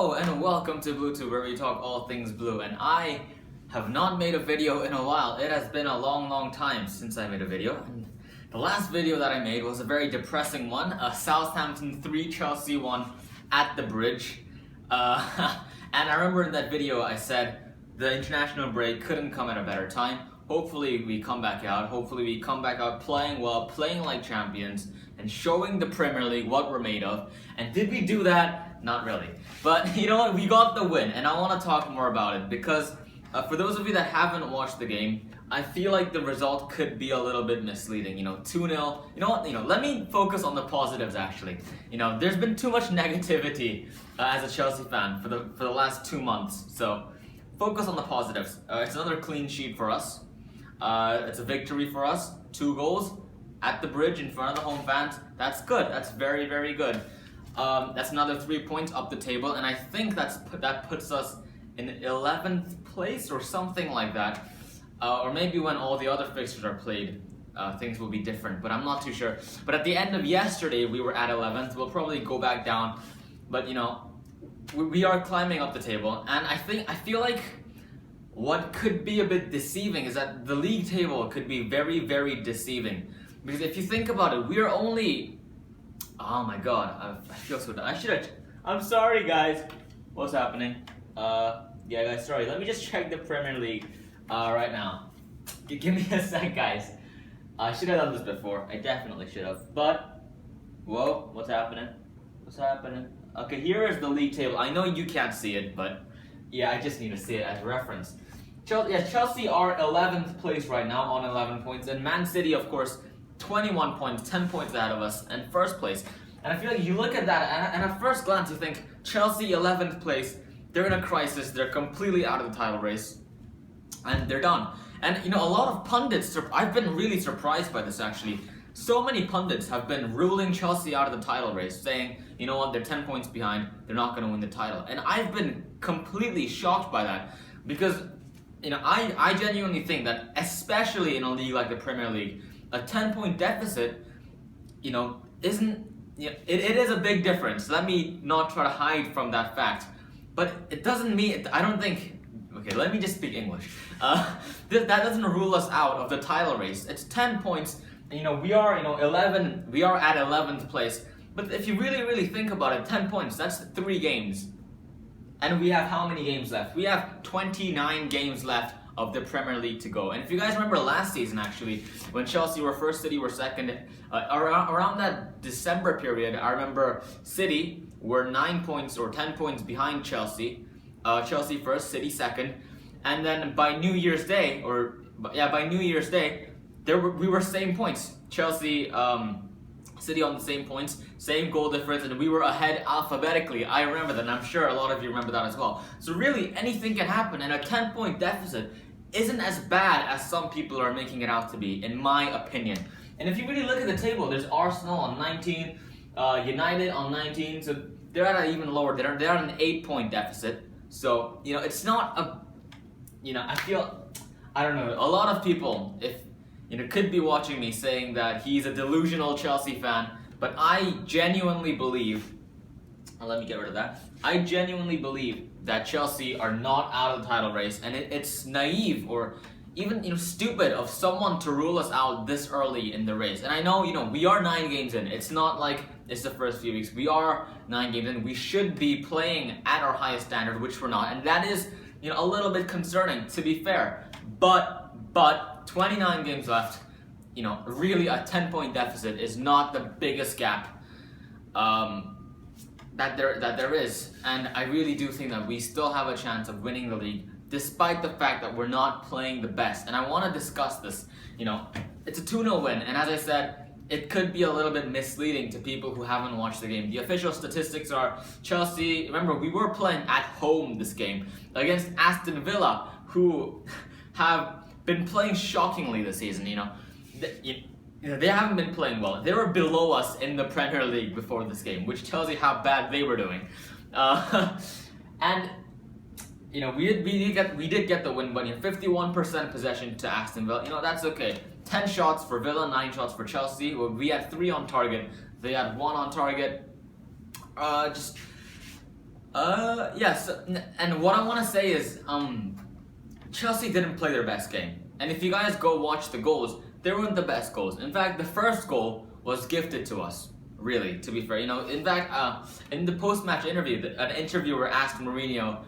Hello and welcome to BlueTube, where we talk all things blue. And I have not made a video in a while. It has been a long time since I made a video. And the last video that I made was a very depressing one. Southampton 3, Chelsea 1 at the bridge. And I remember in that video I said the international break couldn't come at a better time. Hopefully we come back out. Hopefully we come back out playing well, playing like champions, and showing the Premier League what we're made of. And did we do that? Not really. But you know what? We got the win, and I want to talk more about it because for those of you that haven't watched the game, I feel like the result could be a little bit misleading. 2-0. You know what? Let me focus on the positives actually. There's been too much negativity as a Chelsea fan for the last 2 months. So focus on the positives. It's another clean sheet for us. It's a victory for us. 2 goals at the bridge in front of the home fans. That's good. That's very good. That's another 3 points up the table, and I think that puts us in 11th place or something like that. Or maybe when all the other fixtures are played, things will be different, but I'm not too sure. But at the end of yesterday, we were at 11th. We'll probably go back down, but we are climbing up the table, and I feel like what could be a bit deceiving is that the league table could be very deceiving. Because if you think about it, we are only... Oh my god, I feel so dumb. I'm sorry guys. What's happening? Yeah guys, sorry. Let me just check the Premier League right now. Give me a sec, guys. I should have done this before. I definitely should have. But, whoa, what's happening? What's happening? Okay, here is the league table. I know you can't see it, but yeah, I just need to see it as reference. Chelsea are 11th place right now on 11 points, and Man City, of course, 21 points, 10 points ahead of us, and first place. And I feel like you look at that, and at first glance you think, Chelsea 11th place, they're in a crisis, they're completely out of the title race, and they're done. And a lot of pundits, I've been really surprised by this actually. So many pundits have been ruling Chelsea out of the title race, saying, you know what, they're 10 points behind, they're not going to win the title. And I've been completely shocked by that, because I genuinely think that, especially in a league like the Premier League, a 10-point deficit, isn't, it is a big difference. Let me not try to hide from that fact. But it doesn't mean, I don't think, okay, let me just speak English. That doesn't rule us out of the title race. It's 10 points, and we are, 11, we are at 11th place. But if you really think about it, 10 points, that's 3 games. And we have how many games left? We have 29 games left of the Premier League to go. And if you guys remember last season actually, when Chelsea were first, City were second, around that December period, I remember City were 9 points or 10 points behind Chelsea. Chelsea first, City second. And then by New Year's Day, we were same points. Chelsea, City on the same points, same goal difference, and we were ahead alphabetically. I remember that, and I'm sure a lot of you remember that as well. So really, anything can happen, and a 10-point deficit isn't as bad as some people are making it out to be, in my opinion. And if you really look at the table, there's Arsenal on 19, United on 19, so they're at an even lower, they're at an 8-point deficit. So, it's not a, I don't know, a lot of people, could be watching me saying that he's a delusional Chelsea fan, but I genuinely believe, let me get rid of that, I genuinely believe that Chelsea are not out of the title race, and it's naive or even stupid of someone to rule us out this early in the race. And I know, we are 9 games in, it's not like it's the first few weeks, we are 9 games in, we should be playing at our highest standard, which we're not, and that is, a little bit concerning, to be fair, but 29 games left, really a 10-point deficit is not the biggest gap that there is, and I really do think that we still have a chance of winning the league, despite the fact that we're not playing the best. And I want to discuss this. It's a 2-0 win, and as I said, it could be a little bit misleading to people who haven't watched the game. The official statistics are Chelsea, remember, we were playing at home this game against Aston Villa, who have been playing shockingly this season. They haven't been playing well. They were below us in the Premier League before this game, which tells you how bad they were doing. And we did get the win, but 51% possession to Aston Villa. That's okay. 10 shots for Villa, 9 shots for Chelsea. We had 3 on target. They had 1 on target. Yes, and what I want to say is, Chelsea didn't play their best game. And if you guys go watch the goals, they weren't the best goals. In fact, the first goal was gifted to us. Really, to be fair, in fact, in the post-match interview, an interviewer asked Mourinho,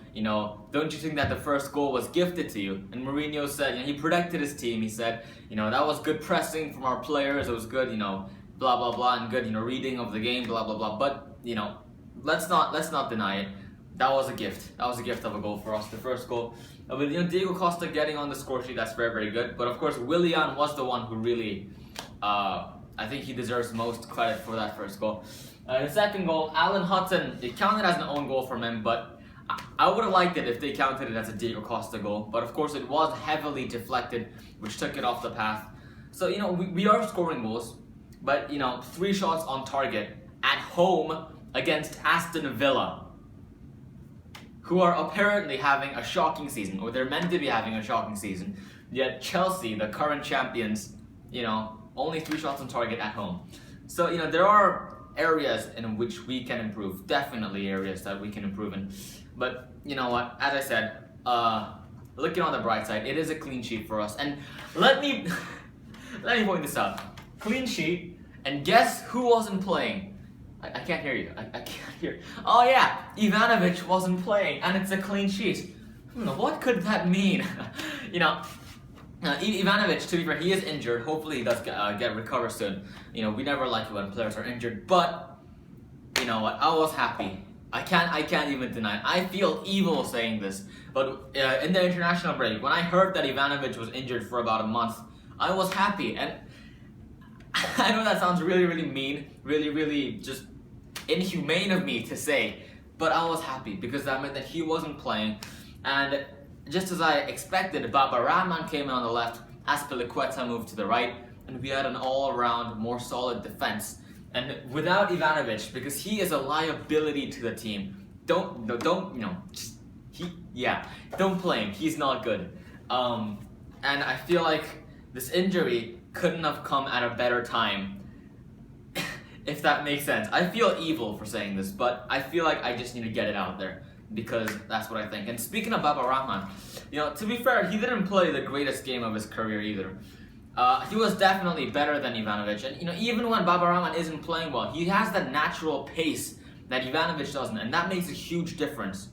don't you think that the first goal was gifted to you? And Mourinho said, he protected his team. He said, that was good pressing from our players. It was good, blah blah blah, and good, reading of the game, blah blah blah. But let's not deny it. That was a gift. That was a gift of a goal for us. The first goal, with Diego Costa getting on the score sheet, that's very very good. But of course, Willian was the one who really. I think he deserves most credit for that first goal. The second goal, Alan Hutton, it counted as an own goal from him, but I would have liked it if they counted it as a Diego Costa goal. But of course, it was heavily deflected, which took it off the path. So, we are scoring goals, but, 3 shots on target at home against Aston Villa, who are apparently having a shocking season, or they're meant to be having a shocking season. Yet Chelsea, the current champions, only 3 shots on target at home. So, there are areas in which we can improve. Definitely areas that we can improve in. But, you know what? As I said, looking on the bright side, it is a clean sheet for us. And let me point this out. Clean sheet, and guess who wasn't playing? I can't hear you. I can't hear. Oh yeah, Ivanovic wasn't playing, and it's a clean sheet. What could that mean? Ivanovic, to be fair, he is injured. Hopefully he does get recover soon. We never like it when players are injured, but you know what? I was happy. I can't even deny it. I feel evil saying this, but in the international break, when I heard that Ivanovic was injured for about a month, I was happy. And I know that sounds really, really mean, really, really just inhumane of me to say, but I was happy because that meant that he wasn't playing. And just as I expected, Baba Rahman came in on the left, Azpilicueta moved to the right, and we had an all-around more solid defense. And without Ivanovic, because he is a liability to the team, don't play him. He's not good. And I feel like this injury couldn't have come at a better time, if that makes sense. I feel evil for saying this, but I feel like I just need to get it out there, because that's what I think. And speaking of Baba Rahman, to be fair, he didn't play the greatest game of his career either. He was definitely better than Ivanovic, and even when Baba Rahman isn't playing well, he has that natural pace that Ivanovic doesn't, and that makes a huge difference.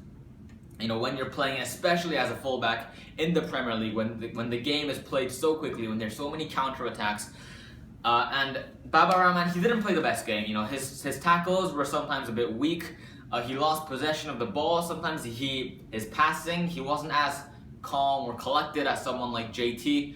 When you're playing, especially as a fullback in the Premier League, when the game is played so quickly, when there's so many counterattacks. And Baba Rahman, he didn't play the best game. His tackles were sometimes a bit weak. He lost possession of the ball. Sometimes his passing, he wasn't as calm or collected as someone like JT.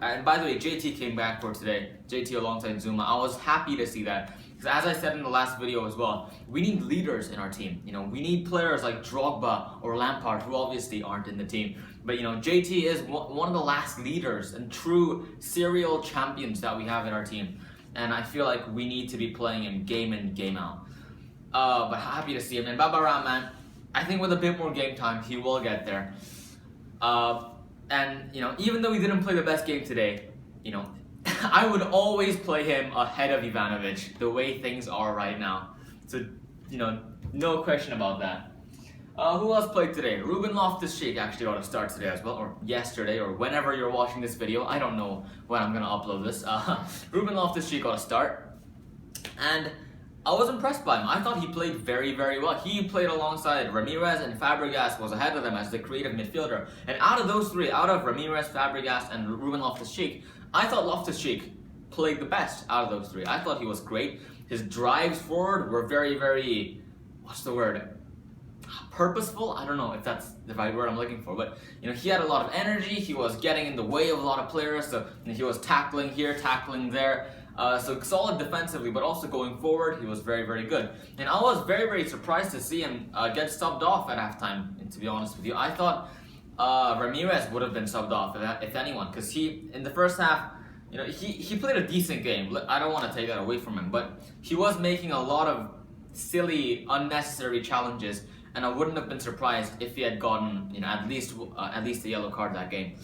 And by the way, JT came back for today. JT alongside Zuma. I was happy to see that. Because as I said in the last video as well, we need leaders in our team. We need players like Drogba or Lampard, who obviously aren't in the team. But JT is one of the last leaders and true serial champions that we have in our team. And I feel like we need to be playing him game in, game out. But happy to see him. And Baba Rahman, I think with a bit more game time, he will get there. And even though he didn't play the best game today, I would always play him ahead of Ivanovic, the way things are right now. So, no question about that. Who else played today? Ruben Loftus-Cheek actually got a start today as well, or yesterday, or whenever you're watching this video. I don't know when I'm gonna upload this. Ruben Loftus-Cheek got a start, and I was impressed by him. I thought he played very, very well. He played alongside Ramirez, and Fabregas was ahead of them as the creative midfielder. And out of those three, out of Ramirez, Fabregas, and Ruben Loftus-Cheek, I thought Loftus-Cheek played the best out of those three. I thought he was great. His drives forward were very, very, purposeful? I don't know if that's the right word I'm looking for, but he had a lot of energy. He was getting in the way of a lot of players, so he was tackling here, tackling there. So solid defensively, but also going forward, he was very, very good. And I was very, very surprised to see him get subbed off at halftime, and to be honest with you. I thought Ramirez would have been subbed off, if anyone, because he, in the first half, he played a decent game. I don't want to take that away from him, but he was making a lot of silly, unnecessary challenges, and I wouldn't have been surprised if he had gotten, at least a yellow card that game.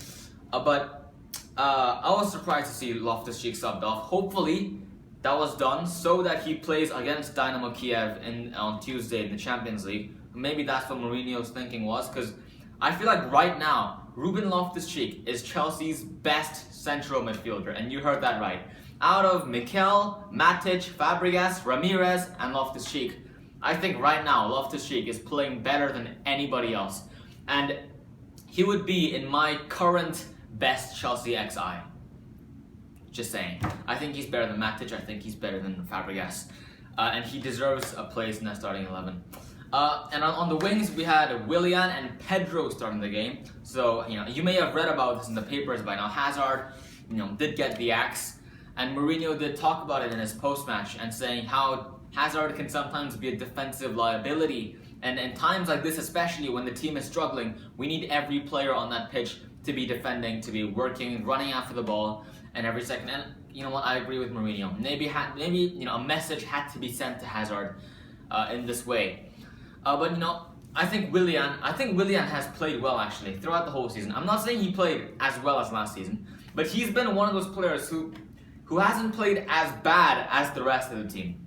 But I was surprised to see Loftus-Cheek subbed off. Hopefully, that was done so that he plays against Dynamo Kiev on Tuesday in the Champions League. Maybe that's what Mourinho's thinking was, because I feel like right now, Ruben Loftus-Cheek is Chelsea's best central midfielder, and you heard that right. Out of Mikel, Matic, Fabregas, Ramirez, and Loftus-Cheek, I think right now Loftus-Cheek is playing better than anybody else. And he would be in my current best Chelsea XI. Just saying. I think he's better than Matic, I think he's better than Fabregas. And he deserves a place in that starting 11. And on the wings, we had Willian and Pedro starting the game. So, you may have read about this in the papers by now. Hazard, did get the axe. And Mourinho did talk about it in his post-match and saying how Hazard can sometimes be a defensive liability. And in times like this, especially when the team is struggling, we need every player on that pitch to be defending, to be working, running after the ball, and every second. And you know what? I agree with Mourinho. Maybe a message had to be sent to Hazard in this way. But I think Willian has played well actually throughout the whole season. I'm not saying he played as well as last season, but he's been one of those players who hasn't played as bad as the rest of the team.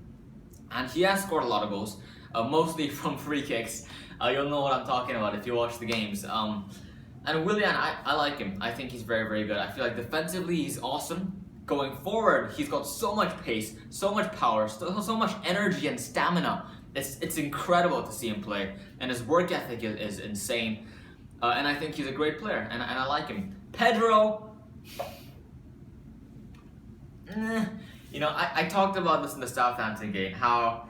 And he has scored a lot of goals, mostly from free kicks. You'll know what I'm talking about if you watch the games. And Willian, I like him. I think he's very, very good. I feel like defensively he's awesome. Going forward, he's got so much pace, so much power, so much energy and stamina. It's incredible to see him play, and his work ethic is insane. And I think he's a great player, and I like him. Pedro, I talked about this in the Southampton game, how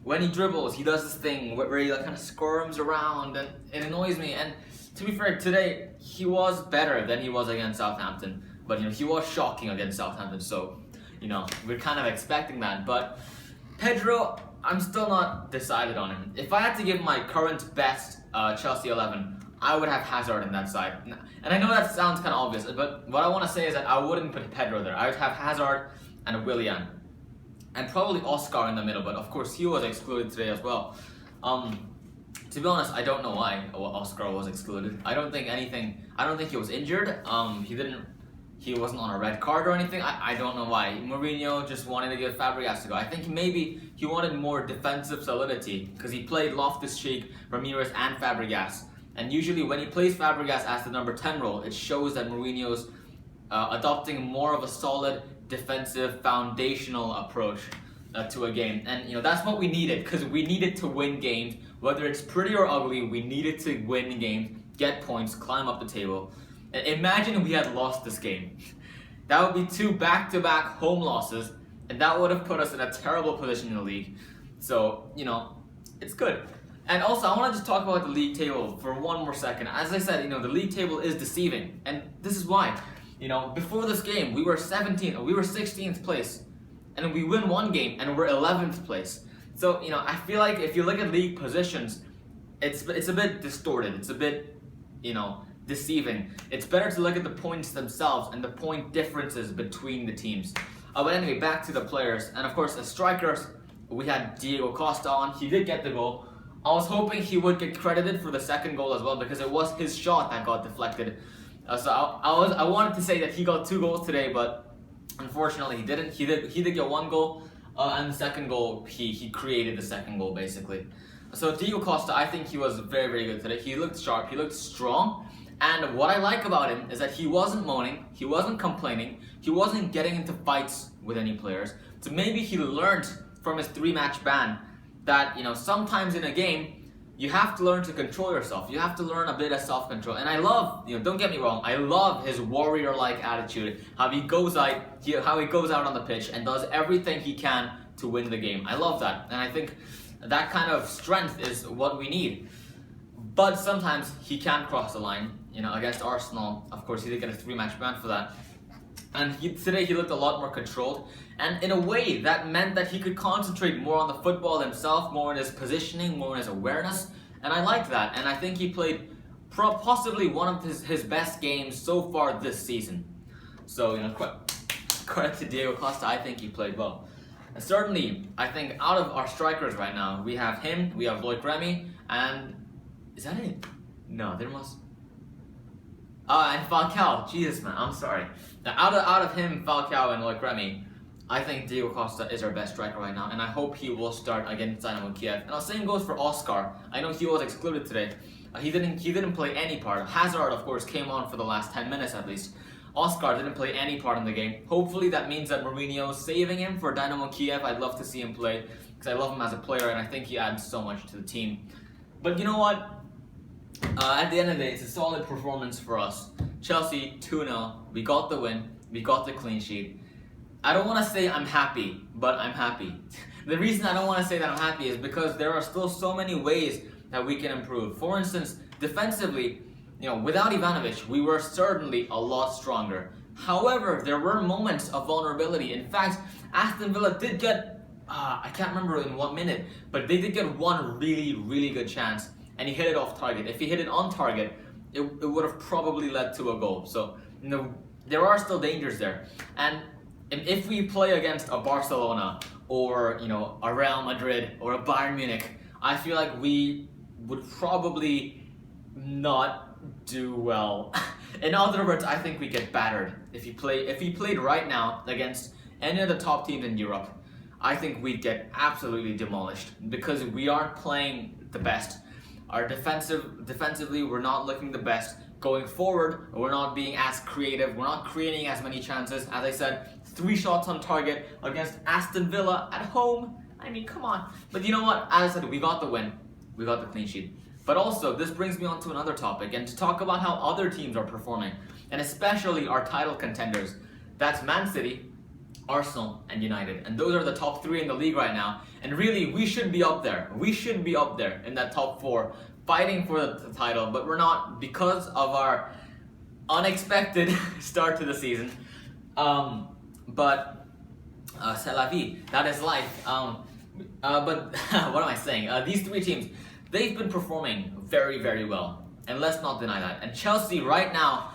when he dribbles, he does this thing where he kind of squirms around, and it annoys me. And to be fair, today he was better than he was against Southampton, but he was shocking against Southampton. So we're kind of expecting that. But Pedro, I'm still not decided on him. If I had to give my current best Chelsea 11, I would have Hazard in that side. And I know that sounds kind of obvious, but what I want to say is that I wouldn't put Pedro there. I would have Hazard and Willian. And probably Oscar in the middle, but of course he was excluded today as well. To be honest, I don't know why Oscar was excluded. I don't think he was injured. He wasn't on a red card or anything. I don't know why. Mourinho just wanted to give Fabregas to go. I think maybe he wanted more defensive solidity because he played Loftus-Cheek, Ramirez, and Fabregas. And usually when he plays Fabregas as the number 10 role, it shows that Mourinho's adopting more of a solid defensive foundational approach to a game. And that's what we needed, because we needed to win games. Whether it's pretty or ugly, we needed to win games, get points, climb up the table. Imagine we had lost this game. That would be 2 back-to-back home losses, and that would have put us in a terrible position in the league. So, it's good. And also, I want to just talk about the league table for one more second. As I said, the league table is deceiving, and this is why. Before this game, we were 16th place, and we win one game, and we're 11th place. So, I feel like if you look at league positions, it's a bit distorted. It's a bit, deceiving. It's better to look at the points themselves and the point differences between the teams. But anyway, back to the players. And of course, as strikers, we had Diego Costa on. He did get the goal. I was hoping he would get credited for the second goal as well, because it was his shot that got deflected. So I wanted to say that he got 2 goals today, but unfortunately he didn't. He did get 1 goal, and the second goal, he created the second goal basically. So Diego Costa, I think he was very, very good today. He looked sharp, he looked strong. And what I like about him is that he wasn't moaning, he wasn't complaining, he wasn't getting into fights with any players. So maybe he learned from his 3-match ban that, sometimes in a game, you have to learn to control yourself. You have to learn a bit of self-control. And I love, don't get me wrong, I love his warrior-like attitude, how he goes out on the pitch and does everything he can to win the game. I love that. And I think that kind of strength is what we need. But sometimes he can cross the line. Against Arsenal, of course, he did get a 3-match ban for that. And today he looked a lot more controlled. And in a way, that meant that he could concentrate more on the football himself, more in his positioning, more in his awareness. And I liked that. And I think he played possibly one of his best games so far this season. So, credit to Diego Costa, I think he played well. And certainly, I think out of our strikers right now, we have him, we have Loic Remy, and is that it? No, there must... and Falcao. Jesus, man, I'm sorry. Now, out of him, Falcao, and Loic Remy, I think Diego Costa is our best striker right now, and I hope he will start against Dynamo Kiev. And the same goes for Oscar. I know he was excluded today. He didn't play any part. Hazard, of course, came on for the last 10 minutes at least. Oscar didn't play any part in the game. Hopefully that means that Mourinho is saving him for Dynamo Kiev. I'd love to see him play because I love him as a player and I think he adds so much to the team. But you know what? At the end of the day, it's a solid performance for us. Chelsea 2-0. We got the win. We got the clean sheet. I don't want to say I'm happy, but I'm happy. The reason I don't want to say that I'm happy is because there are still so many ways that we can improve. For instance, defensively, without Ivanovic, we were certainly a lot stronger. However, there were moments of vulnerability. In fact, Aston Villa did get, I can't remember in what minute, but they did get one really, really good chance, and he hit it off target. If he hit it on target, it would have probably led to a goal. So, there are still dangers there. And if we play against a Barcelona or, a Real Madrid or a Bayern Munich, I feel like we would probably not do well. In other words, I think we get battered. If he played right now against any of the top teams in Europe, I think we'd get absolutely demolished because we aren't playing the best. Our defensively, we're not looking the best. Going forward, we're not being as creative. We're not creating as many chances. As I said, 3 shots on target against Aston Villa at home. I mean, come on. But you know what? As I said, we got the win. We got the clean sheet. But also, this brings me on to another topic and to talk about how other teams are performing, and especially our title contenders. That's Man City, Arsenal, and United. And those are the top 3 in the league right now. And really, we should be up there. We should be up there in that top 4, fighting for the title, but we're not because of our unexpected start to the season. But c'est la vie. That is life. But what am I saying? These 3 teams, they've been performing very, very well. And let's not deny that. And Chelsea right now,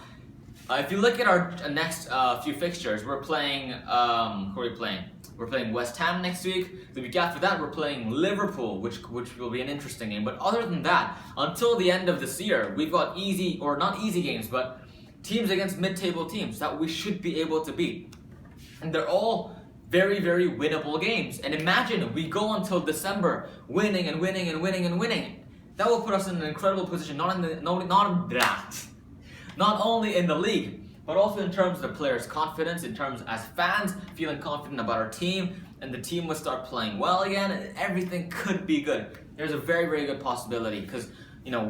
if you look at our next few fixtures, we're playing, who are we playing? We're playing West Ham next week. The week after that, we're playing Liverpool, which will be an interesting game. But other than that, until the end of this year, we've got easy, or not easy games, but teams against mid-table teams that we should be able to beat. And they're all very, very winnable games. And imagine we go until December winning and winning and winning and winning. That will put us in an incredible position, not only in the league, but also in terms of the players' confidence, in terms as fans feeling confident about our team, and the team would start playing well again, and everything could be good. There's a very, very good possibility because,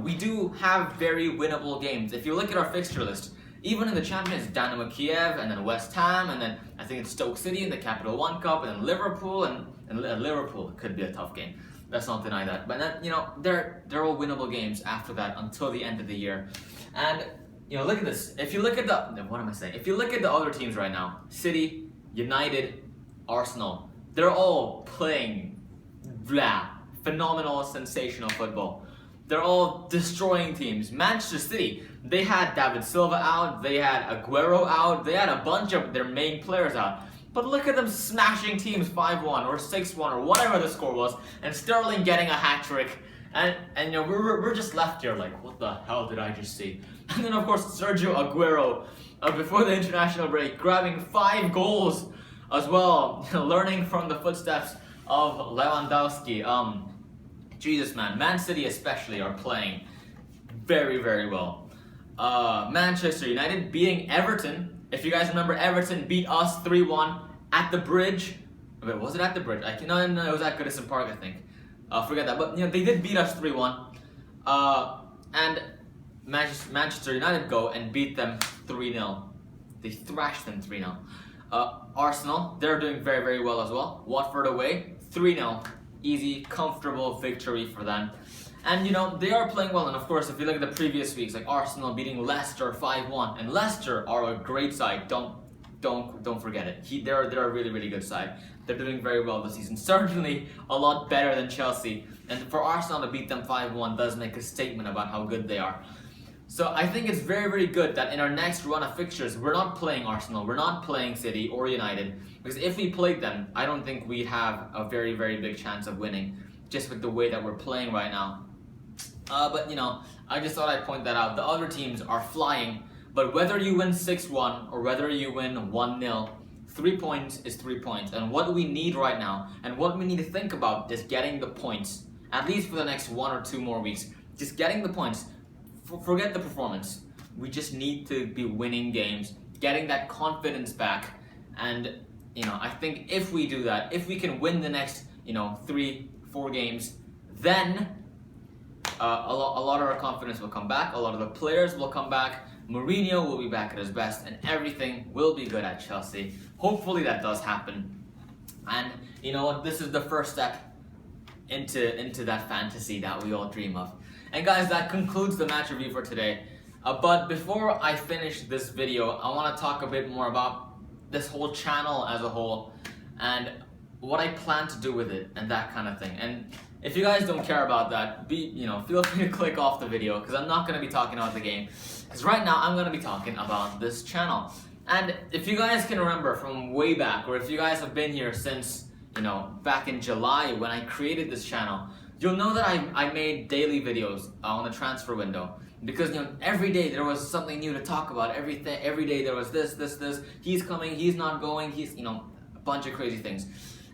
we do have very winnable games. If you look at our fixture list, even in the Champions, Dynamo Kiev, and then West Ham, and then I think it's Stoke City in the Capital One Cup, and then Liverpool, and Liverpool could be a tough game. Let's not deny that. But then, they're all winnable games after that until the end of the year. And look at this. If you look at If you look at the other teams right now, City, United, Arsenal, they're all playing phenomenal, sensational football. They're all destroying teams. Manchester City, they had David Silva out, they had Aguero out, they had a bunch of their main players out. But look at them smashing teams 5-1 or 6-1 or whatever the score was, and Sterling getting a hat-trick. And we're just left here like, what the hell did I just see? And then of course Sergio Aguero, before the international break, grabbing 5 goals as well, learning from the footsteps of Lewandowski. Jesus, man, Man City especially are playing very, very well. Manchester United beating Everton. If you guys remember, Everton beat us 3-1 at the Bridge. Wait, was it at the Bridge? No, it was at Goodison Park, I think. Forget that, but they did beat us 3-1. And Manchester United go and beat them 3-0. They thrashed them 3-0. Arsenal, they're doing very, very well as well. Watford away, 3-0. Easy, comfortable victory for them. And they are playing well. And of course, if you look at the previous weeks, like Arsenal beating Leicester 5-1, and Leicester are a great side. Don't forget it. They're a really, really good side. They're doing very well this season. Certainly a lot better than Chelsea. And for Arsenal to beat them 5-1 does make a statement about how good they are. So I think it's very, very good that in our next run of fixtures, we're not playing Arsenal, we're not playing City or United. Because if we played them, I don't think we have a very, very big chance of winning, just with the way that we're playing right now. But I just thought I'd point that out. The other teams are flying, but whether you win 6-1 or whether you win 1-0, 3 points is 3 points, and what we need right now, and what we need to think about is getting the points, at least for the next 1 or 2 more weeks. Just getting the points. Forget the performance. We just need to be winning games, getting that confidence back, and I think if we do that, if we can win the next 3-4 games, then a lot of our confidence will come back, a lot of the players will come back, Mourinho will be back at his best, and everything will be good at Chelsea. Hopefully that does happen. And you know what, this is the first step into that fantasy that we all dream of. And guys, that concludes the match review for today. But before I finish this video, I want to talk a bit more about this whole channel as a whole, and what I plan to do with it, and that kind of thing. And if you guys don't care about that, feel free to click off the video, because I'm not going to be talking about the game. Because right now, I'm going to be talking about this channel. And if you guys can remember from way back, or if you guys have been here since, back in July when I created this channel, you'll know that I made daily videos on the transfer window. Because every day there was something new to talk about. Every day there was this. He's coming, he's not going, he's a bunch of crazy things.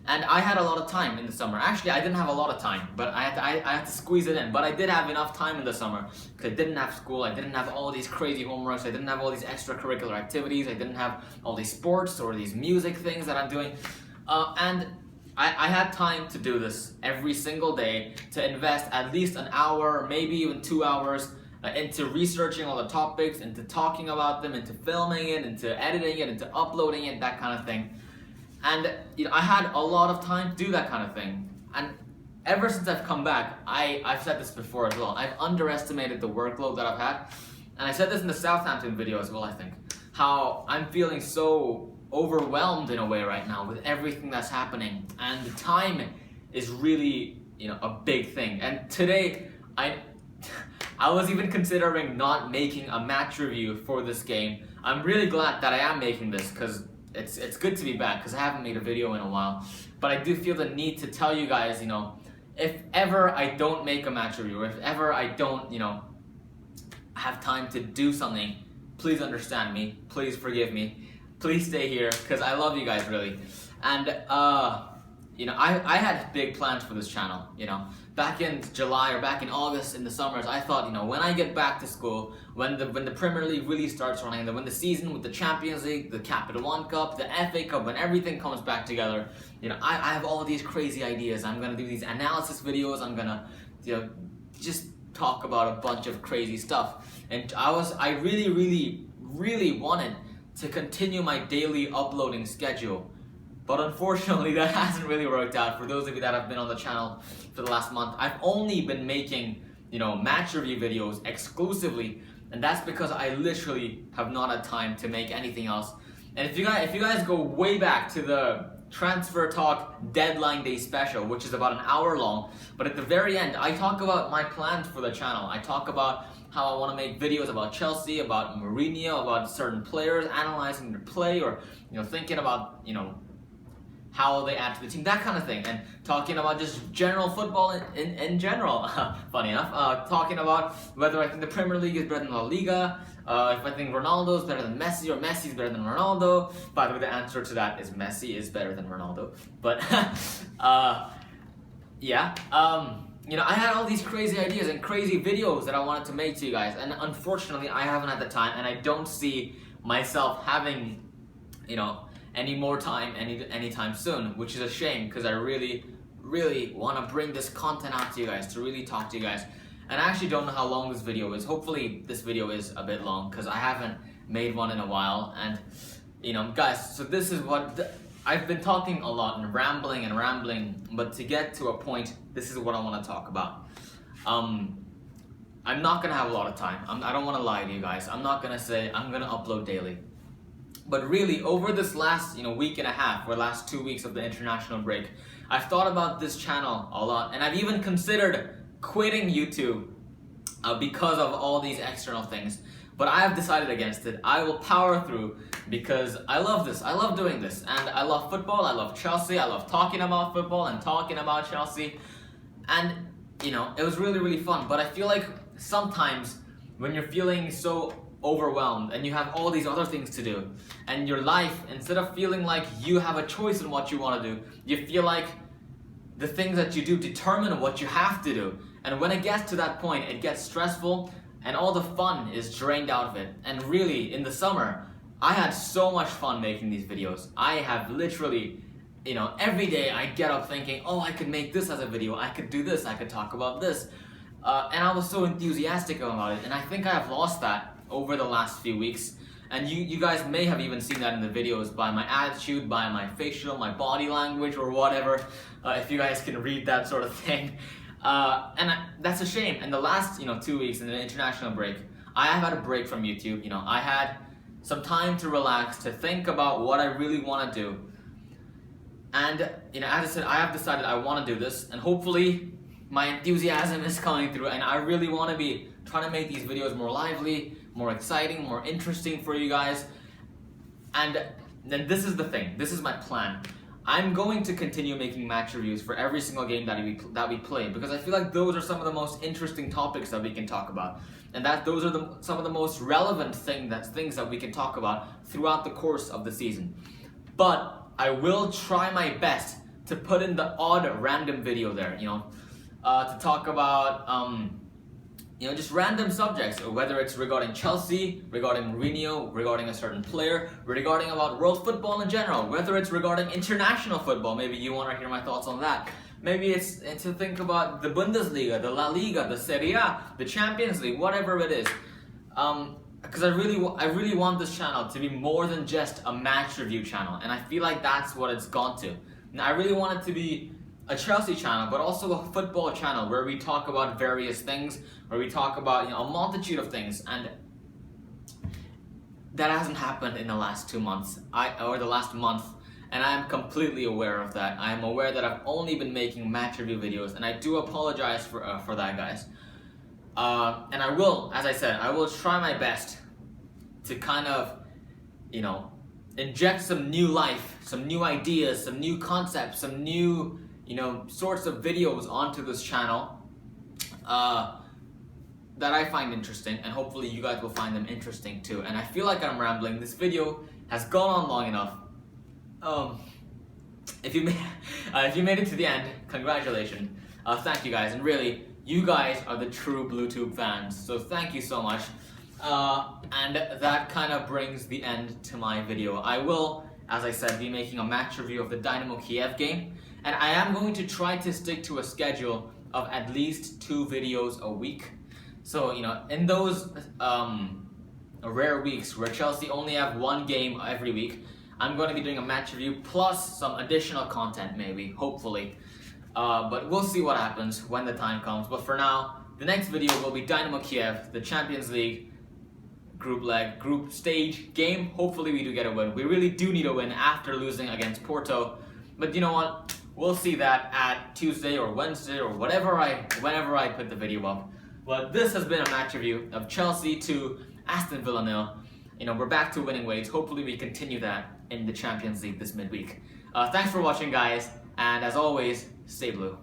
And I had a lot of time in the summer. Actually, I didn't have a lot of time, but I had to squeeze it in. But I did have enough time in the summer, because I didn't have school, I didn't have all these crazy homeworks, I didn't have all these extracurricular activities, I didn't have all these sports or these music things that I'm doing. And I had time to do this every single day, to invest at least an hour, maybe even 2 hours, into researching all the topics, into talking about them, into filming it, into editing it, into uploading it, that kind of thing. And I had a lot of time to do that kind of thing. And ever since I've come back, I've said this before as well, I've underestimated the workload that I've had. And I said this in the Southampton video as well, I think, how I'm feeling so overwhelmed in a way right now with everything that's happening. And the time is really, a big thing. And today, I was even considering not making a match review for this game. I'm really glad that I am making this, because it's good to be back, because I haven't made a video in a while. But I do feel the need to tell you guys, if ever I don't make a match review, or if ever I don't, have time to do something, please understand me, please forgive me, please stay here, because I love you guys really. And I had big plans for this channel, back in July or back in August in the summers. I thought, when I get back to school, when the Premier League really starts running, when the season with the Champions League, the Capital One Cup, the FA Cup, when everything comes back together, I have all these crazy ideas. I'm gonna do these analysis videos. I'm gonna, just talk about a bunch of crazy stuff. And I really wanted to continue my daily uploading schedule. But unfortunately, that hasn't really worked out. For those of you that have been on the channel for the last month, I've only been making, match review videos exclusively, and that's because I literally have not had time to make anything else. And if you guys go way back to the Transfer Talk Deadline Day special, which is about an hour long, but at the very end, I talk about my plans for the channel. I talk about how I want to make videos about Chelsea, about Mourinho, about certain players, analyzing their play, or thinking about how they add to the team, that kind of thing, and talking about just general football in general. Funny enough, talking about whether I think the Premier League is better than La Liga, if I think Ronaldo is better than Messi, or Messi is better than Ronaldo. By the way, the answer to that is Messi is better than Ronaldo. But yeah, I had all these crazy ideas and crazy videos that I wanted to make to you guys, and unfortunately, I haven't had the time, and I don't see myself having, any more time anytime soon, which is a shame, because I really want to bring this content out to you guys, to really talk to you guys. And I actually don't know how long this video is. Hopefully this video is a bit long, because I haven't made one in a while. And guys, so this is what I've been talking a lot and rambling, but to get to a point, this is what I want to talk about. I'm not gonna have a lot of time. I don't want to lie to you guys. I'm not gonna say I'm gonna upload daily. But really, over this last week and a half, or last 2 weeks of the international break, I've thought about this channel a lot, and I've even considered quitting YouTube because of all these external things. But I have decided against it. I will power through, because I love this. I love doing this, and I love football. I love Chelsea. I love talking about football and talking about Chelsea. And it was really fun. But I feel like sometimes when you're feeling so overwhelmed and you have all these other things to do, and your life, instead of feeling like you have a choice in what you want to do, you feel like the things that you do determine what you have to do. And when it gets to that point, it gets stressful and all the fun is drained out of it. And really, in the summer, I had so much fun making these videos. I have literally, every day I get up thinking, oh, I could make this as a video, I could do this, I could talk about this. And I was so enthusiastic about it, and I think I have lost that over the last few weeks. And you guys may have even seen that in the videos by my attitude, by my facial, my body language, or whatever, if you guys can read that sort of thing. That's a shame. And the last 2 weeks in the international break, I have had a break from YouTube. I had some time to relax, to think about what I really want to do. And as I said, I have decided I want to do this, and hopefully my enthusiasm is coming through, and I really want to be trying to make these videos more lively, more exciting, more interesting for you guys. And then this is the thing, this is my plan. I'm going to continue making match reviews for every single game that we play, because I feel like those are some of the most interesting topics that we can talk about, and that those are some of the most relevant things that we can talk about throughout the course of the season. But I will try my best to put in the odd random video there, to talk about just random subjects, whether it's regarding Chelsea, regarding Mourinho, regarding a certain player, regarding about world football in general, whether it's regarding international football, maybe you want to hear my thoughts on that. Maybe it's to think about the Bundesliga, the La Liga, the Serie A, the Champions League, whatever it is. Because I really want this channel to be more than just a match review channel, and I feel like that's what it's gone to. And I really want it to be a Chelsea channel, but also a football channel where we talk about various things, where we talk about a multitude of things, and that hasn't happened in the last 2 months, or the last month, and I am completely aware of that. I am aware that I've only been making match review videos, and I do apologize for that, guys. And I will, as I said, I will try my best to kind of, inject some new life, some new ideas, some new concepts, some new sorts of videos onto this channel that I find interesting, and hopefully you guys will find them interesting too. And I feel like I'm rambling. This video has gone on long enough. If you made it to the end, congratulations. Thank you guys, and really, you guys are the true BlueTube fans, so thank you so much. And that kind of brings the end to my video. I will, as I said, be making a match review of the Dynamo Kiev game, and I am going to try to stick to a schedule of at least 2 videos a week. So, in those rare weeks where Chelsea only have 1 game every week, I'm going to be doing a match review plus some additional content, maybe, hopefully. But we'll see what happens when the time comes. But for now, the next video will be Dynamo Kiev, the Champions League group stage game. Hopefully we do get a win. We really do need a win after losing against Porto. But you know what? We'll see that at Tuesday or Wednesday or whenever I put the video up. But this has been a match review of Chelsea to Aston Villa 0. We're back to winning ways. Hopefully we continue that in the Champions League this midweek. Thanks for watching, guys, and as always, stay blue.